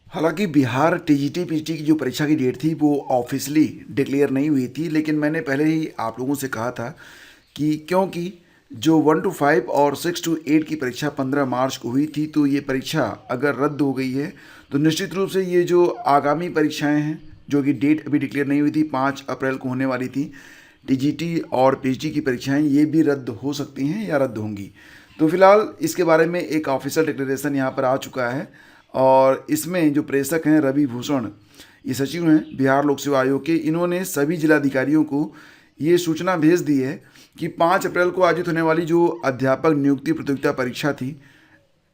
हालांकि Bihar TGT PGT की जो परीक्षा की डेट थी वो ऑफिशियली डिक्लेयर नहीं हुई थी, लेकिन मैंने पहले ही आप लोगों से कहा था कि क्योंकि जो 1 to 5 और 6 to 8 की परीक्षा 15 मार्च को हुई थी, तो ये परीक्षा अगर रद्द हो गई है तो निश्चित रूप से ये जो आगामी परीक्षाएं हैं, जो कि डेट अभी डिक्लेयर नहीं हुई थी, 5 अप्रैल को होने वाली थी टीजीटी और पीजीटी की परीक्षाएं, ये भी रद्द हो सकती हैं या रद्द होंगी। तो फिलहाल इसके बारे में एक ऑफिशियल डिक्लेरेशन यहाँ पर आ चुका है, और इसमें जो प्रेषक हैं रवि भूषण, ये सचिव हैं बिहार लोक सेवा आयोग के, इन्होंने सभी जिलाधिकारियों को ये सूचना भेज दी है कि 5 अप्रैल को आयोजित होने वाली जो अध्यापक नियुक्ति प्रतियोगिता परीक्षा थी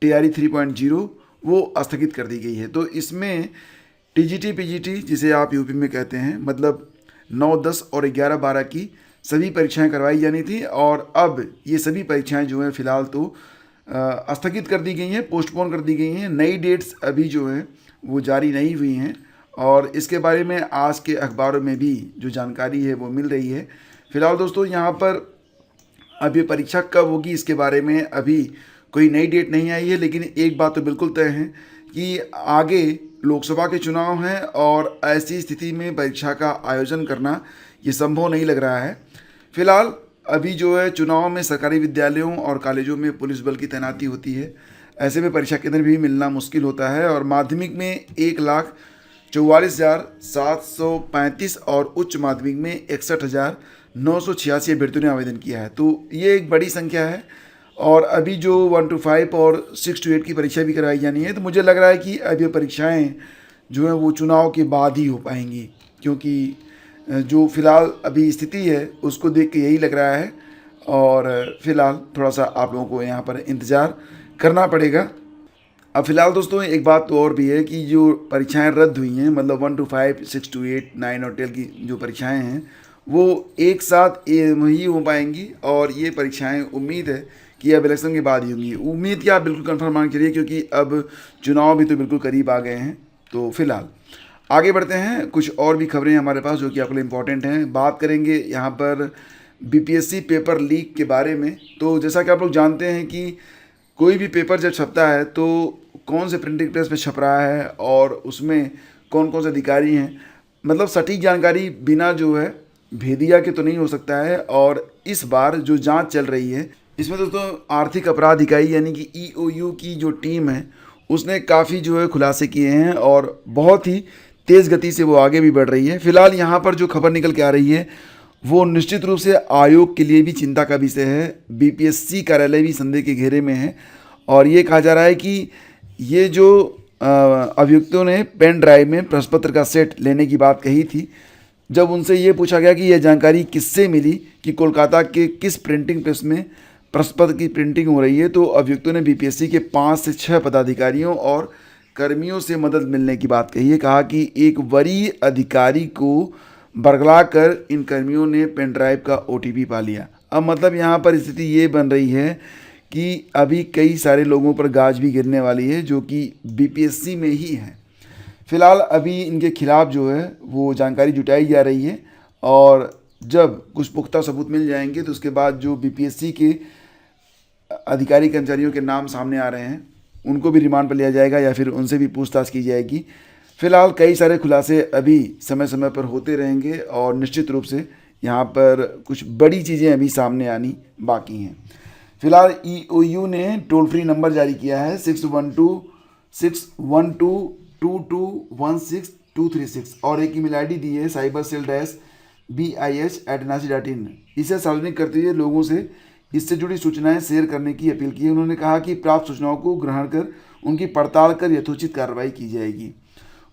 टीआरई 3.0, वो स्थगित कर दी गई है। तो इसमें टीजीटी पीजीटी, जिसे आप यूपी में कहते हैं, मतलब 9, 10 और 11, 12 की सभी परीक्षाएं करवाई जानी थी, और अब ये सभी परीक्षाएं जो हैं फिलहाल तो स्थगित कर दी गई हैं, पोस्टपोन कर दी गई हैं। नई डेट्स अभी जो हैं वो जारी नहीं हुई हैं, और इसके बारे में आज के अखबारों में भी जो जानकारी है वो मिल रही है। फिलहाल दोस्तों यहाँ पर अब ये परीक्षा कब होगी इसके बारे में अभी कोई नई डेट नहीं आई है, लेकिन एक बात तो बिल्कुल तय है कि आगे लोकसभा के चुनाव हैं, और ऐसी स्थिति में परीक्षा का आयोजन करना ये संभव नहीं लग रहा है। फिलहाल अभी जो है चुनाव में सरकारी विद्यालयों और कॉलेजों में पुलिस बल की तैनाती होती है, ऐसे में परीक्षा केंद्र भी मिलना मुश्किल होता है, और माध्यमिक में 1,44,735 और उच्च माध्यमिक में 61,986 अभ्यर्थियों ने आवेदन किया है। तो ये एक बड़ी संख्या है, और अभी जो 1 to 5 और 6 to 8 की परीक्षा भी करवाई जानी है, तो मुझे लग रहा है कि अब ये परीक्षाएँ जो हैं वो चुनाव के बाद ही हो पाएंगी, क्योंकि जो फिलहाल अभी स्थिति है उसको देख के यही लग रहा है। और फिलहाल थोड़ा सा आप लोगों को यहाँ पर इंतज़ार करना पड़ेगा। अब फिलहाल दोस्तों एक बात तो और भी है कि जो परीक्षाएं रद्द हुई हैं, मतलब 1 to 5, 6 to 8, 9 और 12 की जो परीक्षाएं हैं वो एक साथ ही हो पाएंगी, और ये परीक्षाएं उम्मीद है कि अब इलेक्शन के बाद ही होंगी। उम्मीद क्या, बिल्कुल कन्फर्म मान के चलिए, क्योंकि अब चुनाव भी तो बिल्कुल करीब आ गए हैं। तो फिलहाल आगे बढ़ते हैं, कुछ और भी खबरें हमारे पास जो कि आपके लिए इम्पोर्टेंट हैं। बात करेंगे यहाँ पर बीपीएससी पेपर लीक के बारे में। तो जैसा कि आप लोग जानते हैं कि कोई भी पेपर जब छपता है तो कौन से प्रिंटिंग प्रेस पे छप रहा है और उसमें कौन कौन से अधिकारी हैं, मतलब सटीक जानकारी बिना जो है भेदिया के तो नहीं हो सकता है। और इस बार जो जांच चल रही है इसमें दोस्तों आर्थिक अपराध इकाई यानी कि ईओयू की जो टीम है उसने काफ़ी जो है खुलासे किए हैं, और बहुत ही तेज़ गति से वो आगे भी बढ़ रही है। फिलहाल यहाँ पर जो खबर निकल के आ रही है वो निश्चित रूप से आयोग के लिए भी चिंता का विषय है। बीपीएससी कार्यालय भी संदेह के घेरे में है, और ये कहा जा रहा है कि ये जो अभियुक्तों ने पेन ड्राइव में प्रश्न पत्र का सेट लेने की बात कही थी, जब उनसे ये पूछा गया कि यह जानकारी किससे मिली कि कोलकाता के किस प्रिंटिंग प्रेस में प्रश्न पत्र की प्रिंटिंग हो रही है, तो अभियुक्तों ने बीपीएससी के 5 से 6 पदाधिकारियों और कर्मियों से मदद मिलने की बात कही है। कहा कि एक वरीय अधिकारी को बरगला कर इन कर्मियों ने पेन ड्राइव का ओटीपी पा लिया। अब मतलब यहाँ पर स्थिति ये बन रही है कि अभी कई सारे लोगों पर गाज भी गिरने वाली है जो कि बीपीएससी में ही हैं। फिलहाल अभी इनके खिलाफ़ जो है वो जानकारी जुटाई जा रही है, और जब कुछ पुख्ता सबूत मिल जाएंगे तो उसके बाद जो बीपीएससी के अधिकारी कर्मचारियों के नाम सामने आ रहे हैं उनको भी रिमांड पर लिया जाएगा या फिर उनसे भी पूछताछ की जाएगी। फिलहाल कई सारे खुलासे अभी समय समय पर होते रहेंगे, और निश्चित रूप से यहाँ पर कुछ बड़ी चीज़ें अभी सामने आनी बाकी हैं। फिलहाल ईओयू ने टोल फ्री नंबर जारी किया है 6126122216 और एक ईमेल आईडी दी है cybercell-bih@nasi.in। इसे सार्वजनिक करते हुए लोगों से इससे जुड़ी सूचनाएं शेयर करने की अपील की है। उन्होंने कहा कि प्राप्त सूचनाओं को ग्रहण कर उनकी पड़ताल कर यथोचित कार्रवाई की जाएगी।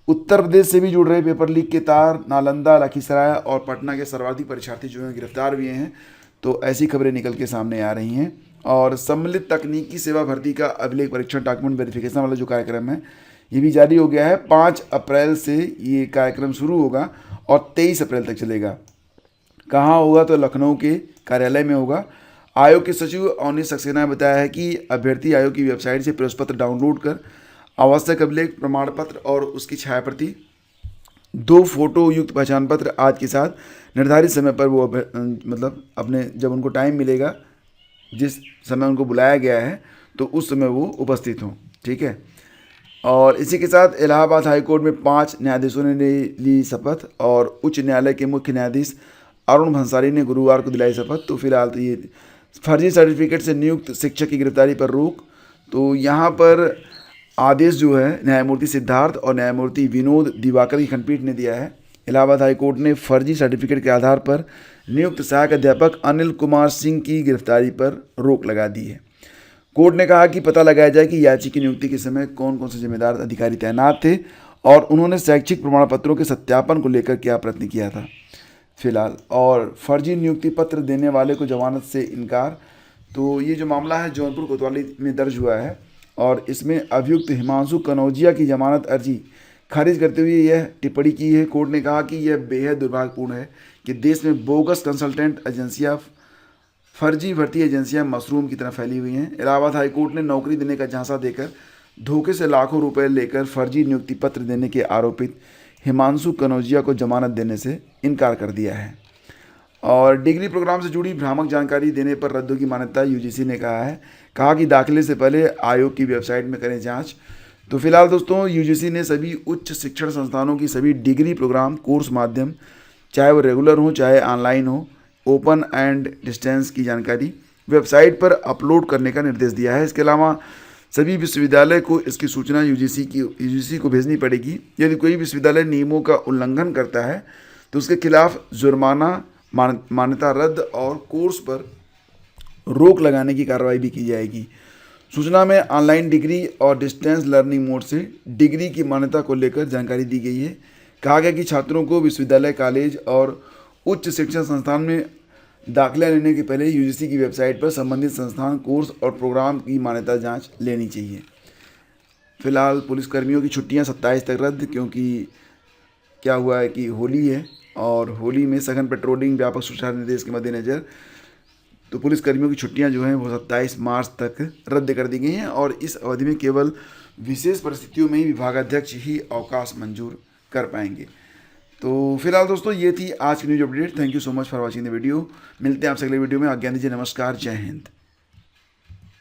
उत्तर प्रदेश से भी जुड़ रहे पेपर लीक के तार नालंदा, लखीसराय और पटना के सर्वाधिक परीक्षार्थी जो हैं गिरफ्तार हुए हैं। तो ऐसी खबरें निकल के सामने आ रही हैं। और सम्मिलित तकनीकी सेवा भर्ती का अभिलेख परीक्षण डॉक्यूमेंट वेरिफिकेशन वाला जो कार्यक्रम है ये भी जारी हो गया है। 5 अप्रैल से ये कार्यक्रम शुरू होगा और 23 अप्रैल तक चलेगा। कहाँ होगा, तो लखनऊ के कार्यालय में होगा। आयोग के सचिव अवनीश सक्सेना ने बताया है कि अभ्यर्थी आयोग की वेबसाइट से प्रवेश पत्र डाउनलोड कर आवश्यक अभिलेख प्रमाण पत्र और उसकी छायाप्रति, 2 फोटो युक्त पहचान पत्र आदि के साथ निर्धारित समय पर वो मतलब अपने जब उनको टाइम मिलेगा, जिस समय उनको बुलाया गया है तो उस समय वो उपस्थित हों। ठीक है। और इसी के साथ इलाहाबाद हाई कोर्ट में 5 न्यायाधीशों ने ली शपथ और उच्च न्यायालय के मुख्य न्यायाधीश अरुण भंसाली ने गुरुवार को दिलाई शपथ। तो फिलहाल तो ये फर्जी सर्टिफिकेट से नियुक्त शिक्षक की गिरफ्तारी पर रोक। तो यहाँ पर आदेश जो है न्यायमूर्ति सिद्धार्थ और न्यायमूर्ति विनोद दिवाकर की खंडपीठ ने दिया है। इलाहाबाद हाई कोर्ट ने फर्जी सर्टिफिकेट के आधार पर नियुक्त सहायक अध्यापक अनिल कुमार सिंह की गिरफ्तारी पर रोक लगा दी है। कोर्ट ने कहा कि पता लगाया जाए कि याची की नियुक्ति के समय कौन कौन से जिम्मेदार अधिकारी तैनात थे और उन्होंने शैक्षिक प्रमाण पत्रों के सत्यापन को लेकर क्या प्रयत्न किया था। फिलहाल और फर्जी नियुक्ति पत्र देने वाले को जमानत से इनकार। तो ये जो मामला है जौनपुर कोतवाली में दर्ज हुआ है और इसमें अभियुक्त हिमांशु कनौजिया की जमानत अर्जी खारिज करते हुए यह टिप्पणी की है। कोर्ट ने कहा कि यह बेहद दुर्भाग्यपूर्ण है कि देश में बोगस कंसल्टेंट एजेंसियां, फर्जी भर्ती एजेंसियां मशरूम की तरह फैली हुई हैं। इलाहाबाद हाई कोर्ट ने नौकरी देने का झांसा देकर धोखे से लाखों रुपए लेकर फर्जी नियुक्ति पत्र देने के आरोपित हिमांशु कनौजिया को जमानत देने से इनकार कर दिया है। और डिग्री प्रोग्राम से जुड़ी भ्रामक जानकारी देने पर रद्द की मान्यता यूजीसी ने कहा कि दाखिले से पहले आयोग की वेबसाइट में करें जांच। तो फिलहाल दोस्तों यूजीसी ने सभी उच्च शिक्षण संस्थानों की सभी डिग्री प्रोग्राम कोर्स माध्यम, चाहे वो रेगुलर हो चाहे ऑनलाइन हो, ओपन एंड डिस्टेंस की जानकारी वेबसाइट पर अपलोड करने का निर्देश दिया है। इसके अलावा सभी विश्वविद्यालय को इसकी सूचना यूजीसी को भेजनी पड़ेगी। यदि कोई विश्वविद्यालय नियमों का उल्लंघन करता है तो उसके खिलाफ जुर्माना, मान्यता रद्द और कोर्स पर रोक लगाने की कार्रवाई भी की जाएगी। सूचना में ऑनलाइन डिग्री और डिस्टेंस लर्निंग मोड से डिग्री की मान्यता को लेकर जानकारी दी गई है। कहा गया कि छात्रों को विश्वविद्यालय, कॉलेज और उच्च शिक्षण संस्थान में दाखिला लेने के पहले यूजीसी की वेबसाइट पर संबंधित संस्थान, कोर्स और प्रोग्राम की मान्यता जांच लेनी चाहिए। फिलहाल पुलिसकर्मियों की छुट्टियां 27 तक रद्द, क्योंकि क्या हुआ है कि होली है और होली में सघन पेट्रोलिंग, व्यापक सुरक्षा निर्देश के मद्देनज़र तो पुलिसकर्मियों की छुट्टियां जो हैं वो 27 मार्च तक रद्द कर दी गई हैं और इस अवधि में केवल विशेष परिस्थितियों में ही विभागाध्यक्ष ही अवकाश मंजूर कर पाएंगे। तो फिलहाल दोस्तों ये थी आज की news update. Thank you so much for watching the video. मिलते हैं आपसे अगले वीडियो में। आज्ञा दीजिए। नमस्कार। जय हिंद।